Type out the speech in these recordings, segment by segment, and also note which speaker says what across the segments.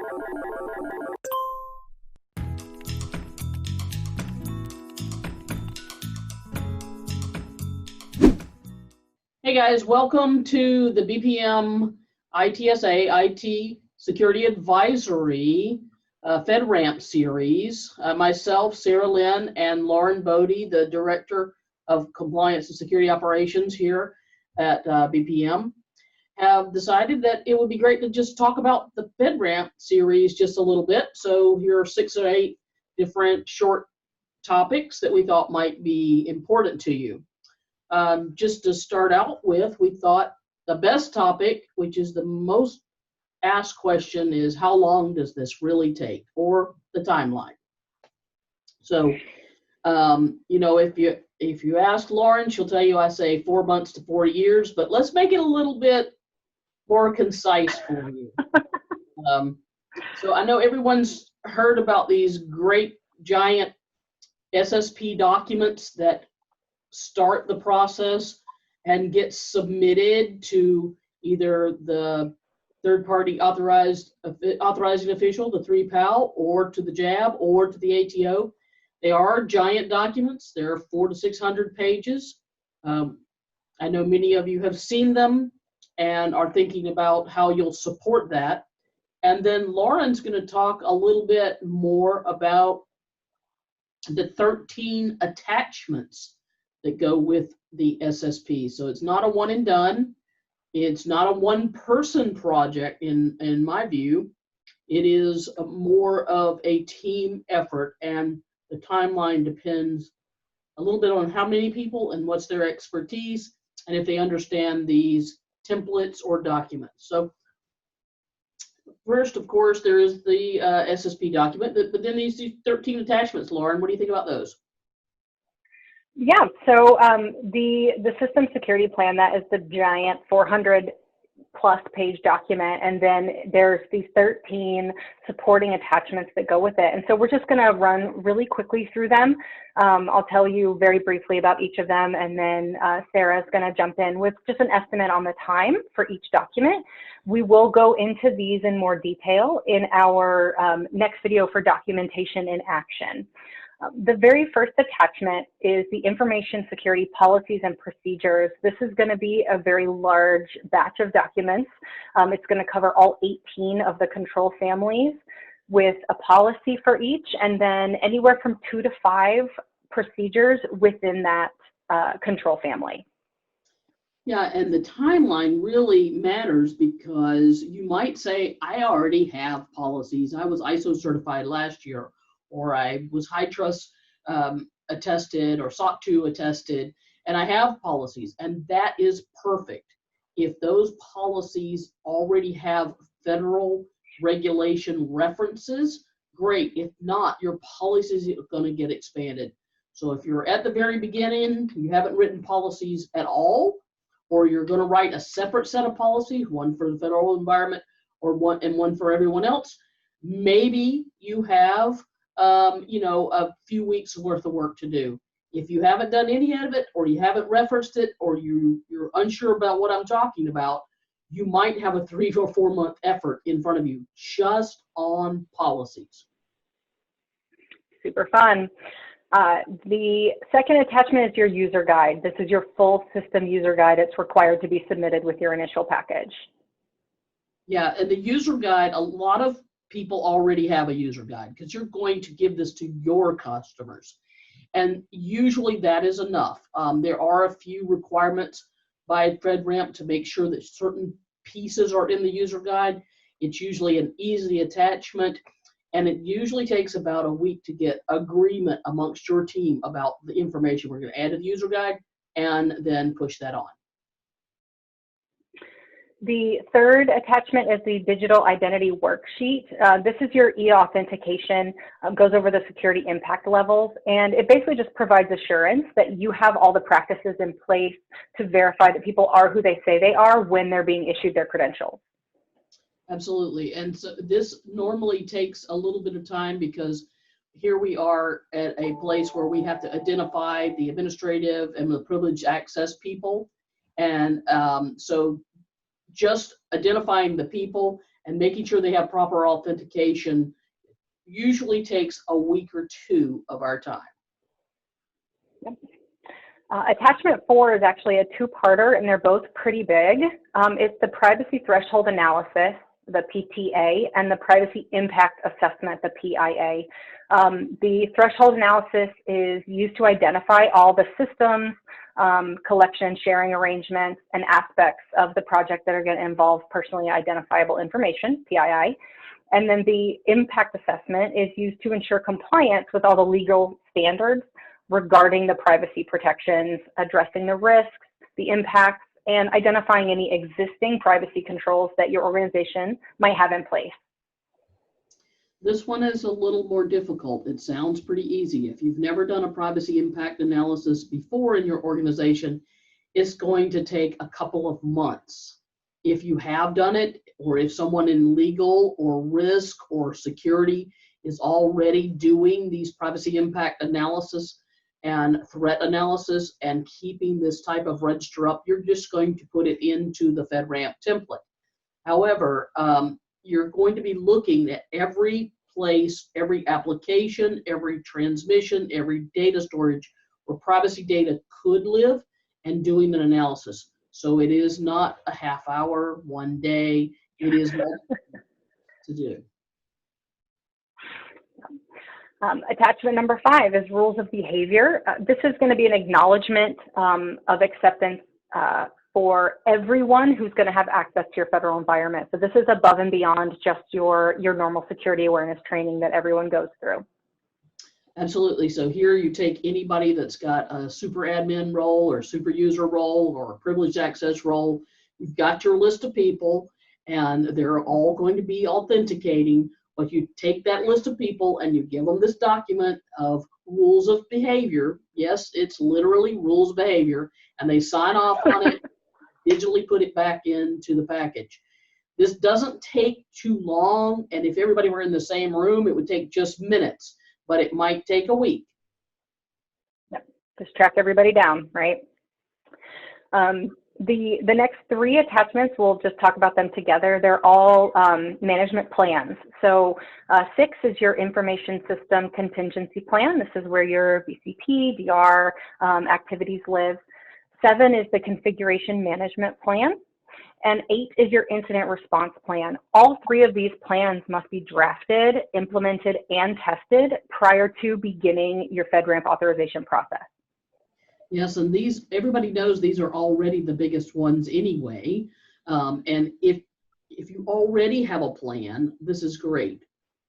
Speaker 1: Hey guys, welcome to the BPM ITSA IT Security Advisory FedRAMP series. Myself, Sarah Lynn, and Lauren Bodie, the Director of Compliance and Security Operations here at BPM, have decided that it would be great to just talk about the FedRAMP series just a little bit. So here are 6 or 8 different short topics that we thought might be important to you. Just to start out with, we thought the best topic, which is the most asked question, is how long does this really take, or the timeline. So, you know, if you ask Lauren, she'll tell you I say 4 months to 4 years, but let's make it a little bit more concise for you. So I know everyone's heard about these great giant SSP documents that start the process and get submitted to either the third-party authorizing official, the 3PAL, or to the JAB, or to the ATO. They are giant documents. They're 400 to 600 pages. I know many of you have seen them and are thinking about how you'll support that. And then Lauren's going to talk a little bit more about the 13 attachments that go with the SSP. So it's not a one and done. It's not a one-person project in my view. It is more of a team effort, and the timeline depends a little bit on how many people and what's their expertise, and if they understand these templates or documents. So first, of course, there is the SSP document, but then these 13 attachments. Lauren, what do you think about those?
Speaker 2: Yeah, so the system security plan, that is the giant 400+ page document, and then there's these 13 supporting attachments that go with it. And so we're just going to run really quickly through them. I'll tell you very briefly about each of them, and then Sarah's going to jump in with just an estimate on the time for each document. We will go into these in more detail in our next video for documentation in action. The very first attachment is the information security policies and procedures. This is going to be a very large batch of documents. It's going to cover all 18 of the control families with a policy for each, and then anywhere from 2 to 5 procedures within that control family.
Speaker 1: Yeah, and the timeline really matters, because you might say, I already have policies. I was ISO certified last year, or I was HITRUST attested or SOC 2 attested, and I have policies, and that is perfect. If those policies already have federal regulation references, great. If not, your policies are going to get expanded. So if you're at the very beginning, you haven't written policies at all, or you're going to write a separate set of policies, one for the federal environment or one for everyone else, maybe you have you know, a few weeks worth of work to do. If you haven't done any of it, or you haven't referenced it, or you're unsure about what I'm talking about, you might have a 3 or 4 month effort in front of you just on policies.
Speaker 2: Super fun. The second attachment is your user guide. This is your full system user guide. It's required to be submitted with your initial package.
Speaker 1: Yeah, and the user guide, a lot of people already have a user guide, because you're going to give this to your customers. And usually that is enough. There are a few requirements by FedRAMP to make sure that certain pieces are in the user guide. It's usually an easy attachment, and it usually takes about a week to get agreement amongst your team about the information we're going to add to the user guide, and then push that on.
Speaker 2: The third attachment is the digital identity worksheet. This is your e-authentication, goes over the security impact levels, and it basically just provides assurance that you have all the practices in place to verify that people are who they say they are when they're being issued their credentials.
Speaker 1: Absolutely, and so this normally takes a little bit of time, because here we are at a place where we have to identify the administrative and the privileged access people, and so just identifying the people and making sure they have proper authentication usually takes a week or two of our time.
Speaker 2: Yep. Attachment 4 is actually a two-parter, and they're both pretty big. It's the privacy threshold analysis, the PTA, and the privacy impact assessment, the PIA. The threshold analysis is used to identify all the systems, collection, sharing arrangements, and aspects of the project that are going to involve personally identifiable information, PII. And then the impact assessment is used to ensure compliance with all the legal standards regarding the privacy protections, addressing the risks, the impacts, and identifying any existing privacy controls that your organization might have in place.
Speaker 1: This one is a little more difficult. It sounds pretty easy. If you've never done a privacy impact analysis before in your organization, it's going to take a couple of months. If you have done it, or if someone in legal or risk or security is already doing these privacy impact analysis and threat analysis and keeping this type of register up, you're just going to put it into the FedRAMP template. However, you're going to be looking at every place, every application, every transmission, every data storage where privacy data could live and doing an analysis. So it is not a half hour, one day, it is multiple to do.
Speaker 2: Attachment number 5 is rules of behavior. This is going to be an acknowledgement of acceptance for everyone who's going to have access to your federal environment. So this is above and beyond just your normal security awareness training that everyone goes through.
Speaker 1: Absolutely. So here you take anybody that's got a super admin role or super user role or a privileged access role. You've got your list of people and they're all going to be authenticating. But you take that list of people and you give them this document of rules of behavior. Yes, it's literally rules of behavior, and they sign off on it, digitally put it back into the package. This doesn't take too long, and if everybody were in the same room, it would take just minutes, but it might take a week.
Speaker 2: Yep. Just track everybody down, right? The next 3 attachments, we'll just talk about them together. They're all management plans. So 6 is your information system contingency plan. This is where your BCP, DR activities live. 7 is the configuration management plan. And 8 is your incident response plan. All 3 of these plans must be drafted, implemented, and tested prior to beginning your FedRAMP authorization process.
Speaker 1: Yes, and these, everybody knows these are already the biggest ones anyway. And if you already have a plan, this is great.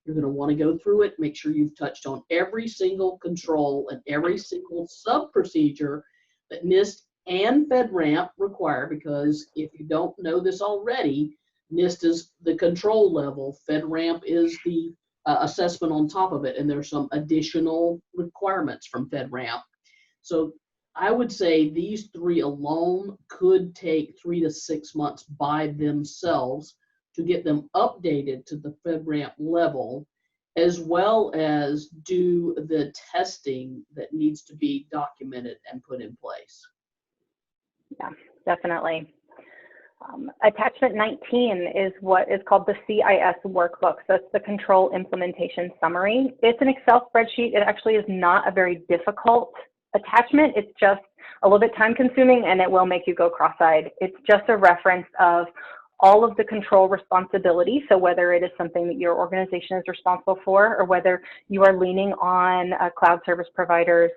Speaker 1: You're going to want to go through it, make sure you've touched on every single control and every single sub-procedure that NIST and FedRAMP require, because if you don't know this already, NIST is the control level, FedRAMP is the assessment on top of it, and there's some additional requirements from FedRAMP. So I would say these 3 alone could take 3 to 6 months by themselves to get them updated to the FedRAMP level, as well as do the testing that needs to be documented and put in place.
Speaker 2: Yeah, definitely. Attachment 19 is what is called the CIS workbook. So it's the control implementation summary. It's an Excel spreadsheet. It actually is not a very difficult attachment. It's just a little bit time consuming and it will make you go cross-eyed. It's just a reference of all of the control responsibility. So whether it is something that your organization is responsible for or whether you are leaning on a cloud service provider's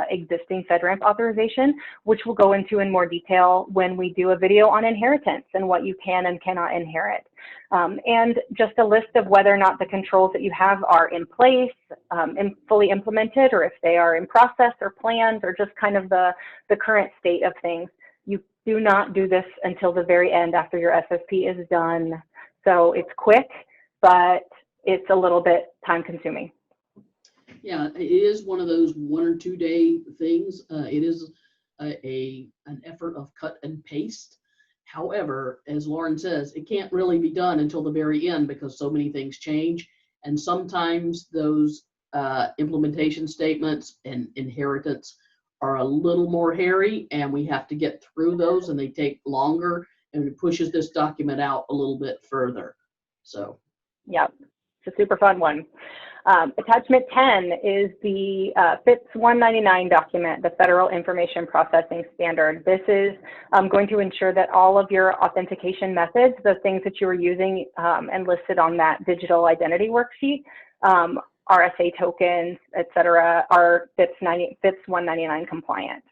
Speaker 2: existing FedRAMP authorization, which we'll go into in more detail when we do a video on inheritance and what you can and cannot inherit. And just a list of whether or not the controls that you have are in place and fully implemented, or if they are in process or planned, or just kind of the current state of things. You do not do this until the very end after your SSP is done. So it's quick, but it's a little bit time consuming.
Speaker 1: Yeah, it is one of those 1 or 2 day things. It is an effort of cut and paste. However, as Lauren says, it can't really be done until the very end because so many things change. And sometimes those implementation statements and inheritance are a little more hairy, and we have to get through those, and they take longer, and it pushes this document out a little bit further. So.
Speaker 2: Yep, it's a super fun one. Attachment 10 is the FIPS 199 document, the Federal Information Processing Standard. This is going to ensure that all of your authentication methods, the things that you are using and listed on that digital identity worksheet, RSA tokens, et cetera, are FIPS 199 compliant.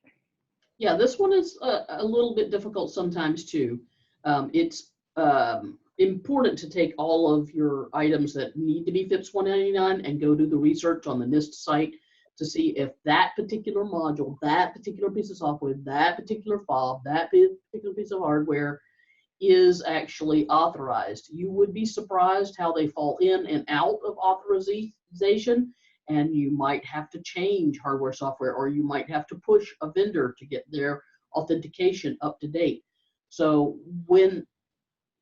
Speaker 1: Yeah, this one is a little bit difficult sometimes too. It's important to take all of your items that need to be FIPS 199 and go do the research on the NIST site to see if that particular module, that particular piece of software, that particular fob, that particular piece of hardware is actually authorized. You would be surprised how they fall in and out of authorization, and you might have to change hardware, software, or you might have to push a vendor to get their authentication up to date. So when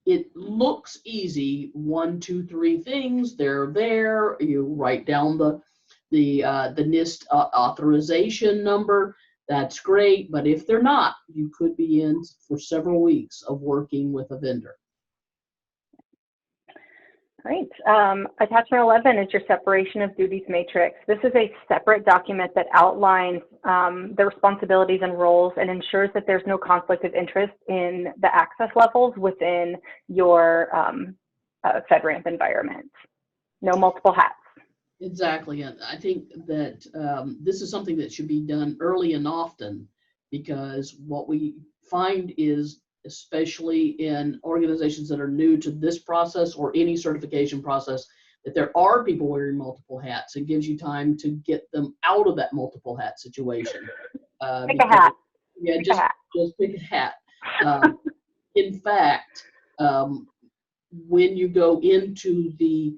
Speaker 1: it looks easy, 1, 2, 3 things, they're there. You write down the NIST authorization number. That's great, but if they're not, you could be in for several weeks of working with a vendor.
Speaker 2: Great. Attachment 11 is your separation of duties matrix. This is a separate document that outlines the responsibilities and roles and ensures that there's no conflict of interest in the access levels within your FedRAMP environment. No multiple hats.
Speaker 1: Exactly. And I think that this is something that should be done early and often, because what we find is, especially in organizations that are new to this process or any certification process, that there are people wearing multiple hats. It gives you time to get them out of that multiple hat situation.
Speaker 2: Pick a hat.
Speaker 1: Yeah, just pick a hat. In fact, when you go into the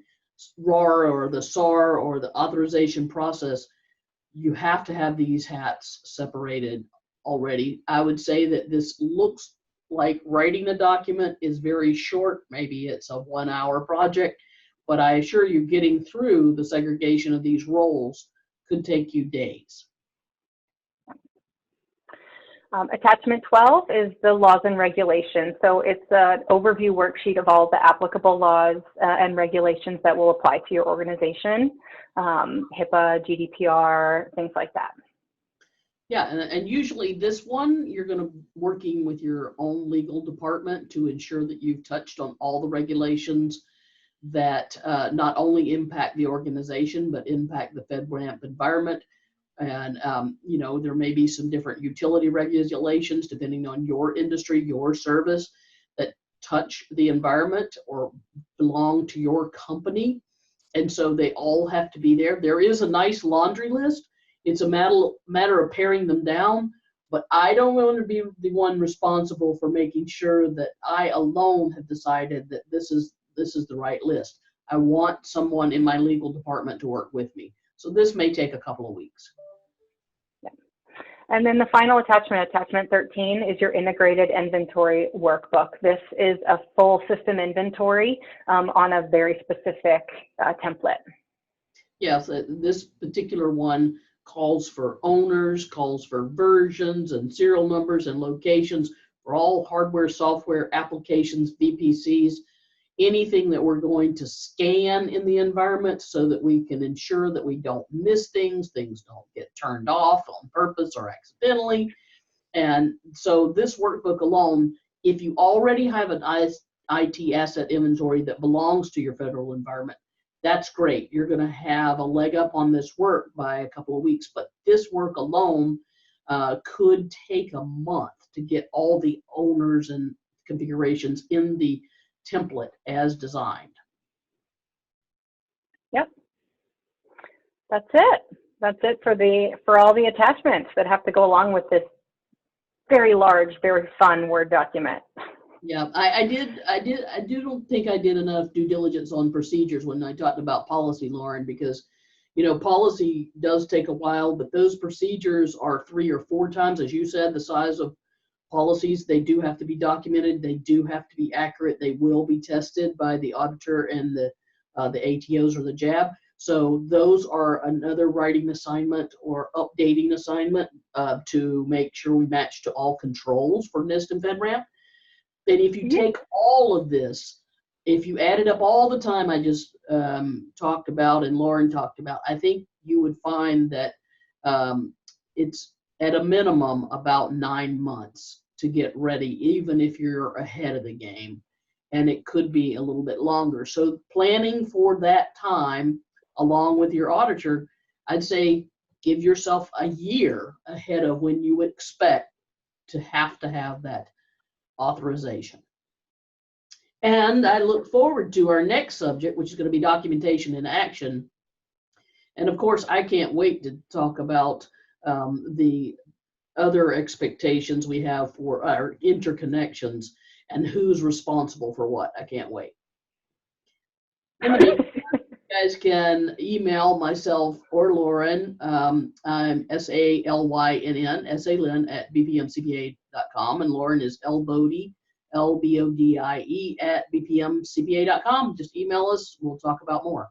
Speaker 1: RAR or the SAR or the authorization process, you have to have these hats separated already. I would say that this looks like writing a document is very short. Maybe it's a 1-hour project, but I assure you getting through the segregation of these roles could take you days.
Speaker 2: Attachment 12 is the laws and regulations. So it's an overview worksheet of all the applicable laws and regulations that will apply to your organization, HIPAA, GDPR, things like that.
Speaker 1: Yeah, and usually this one, you're going to be working with your own legal department to ensure that you've touched on all the regulations that not only impact the organization, but impact the FedRAMP environment. And, you know, there may be some different utility regulations depending on your industry, your service, that touch the environment or belong to your company. And so they all have to be there. There is a nice laundry list. It's a matter of paring them down, but I don't want to be the one responsible for making sure that I alone have decided that this is the right list. I want someone in my legal department to work with me. So this may take a couple of weeks.
Speaker 2: Yeah. And then the final attachment, attachment 13, is your integrated inventory workbook. This is a full system inventory on a very specific template.
Speaker 1: Yes, this particular one calls for owners, calls for versions and serial numbers and locations for all hardware, software, applications, VPCs, anything that we're going to scan in the environment so that we can ensure that we don't miss things, things don't get turned off on purpose or accidentally. And so this workbook alone, if you already have an IT asset inventory that belongs to your federal environment, that's great. You're going to have a leg up on this work by a couple of weeks, but this work alone could take a month to get all the owners and configurations in the template as designed.
Speaker 2: Yep. That's it. That's it for all the attachments that have to go along with this very large, very fun Word document.
Speaker 1: Yeah, I don't think I did enough due diligence on procedures when I talked about policy, Lauren, because, you know, policy does take a while, but those procedures are 3 or 4 times, as you said, the size of policies. They do have to be documented. They do have to be accurate. They will be tested by the auditor and the ATOs or the JAB. So those are another writing assignment or updating assignment to make sure we match to all controls for NIST and FedRAMP. And if you take all of this, if you added up all the time I just talked about and Lauren talked about, I think you would find that it's at a minimum about 9 months to get ready, even if you're ahead of the game. And it could be a little bit longer. So planning for that time, along with your auditor, I'd say give yourself a year ahead of when you expect to have that authorization. And I look forward to our next subject, which is going to be documentation in action. And of course, I can't wait to talk about the other expectations we have for our interconnections and who's responsible for what. I can't wait. In the meantime, you guys can email myself or Lauren. I'm SALYNN, SALynn at bpmcpa.com, and Lauren is LBodie, LBODIE at bpmcpa.com. Just email us. We'll talk about more.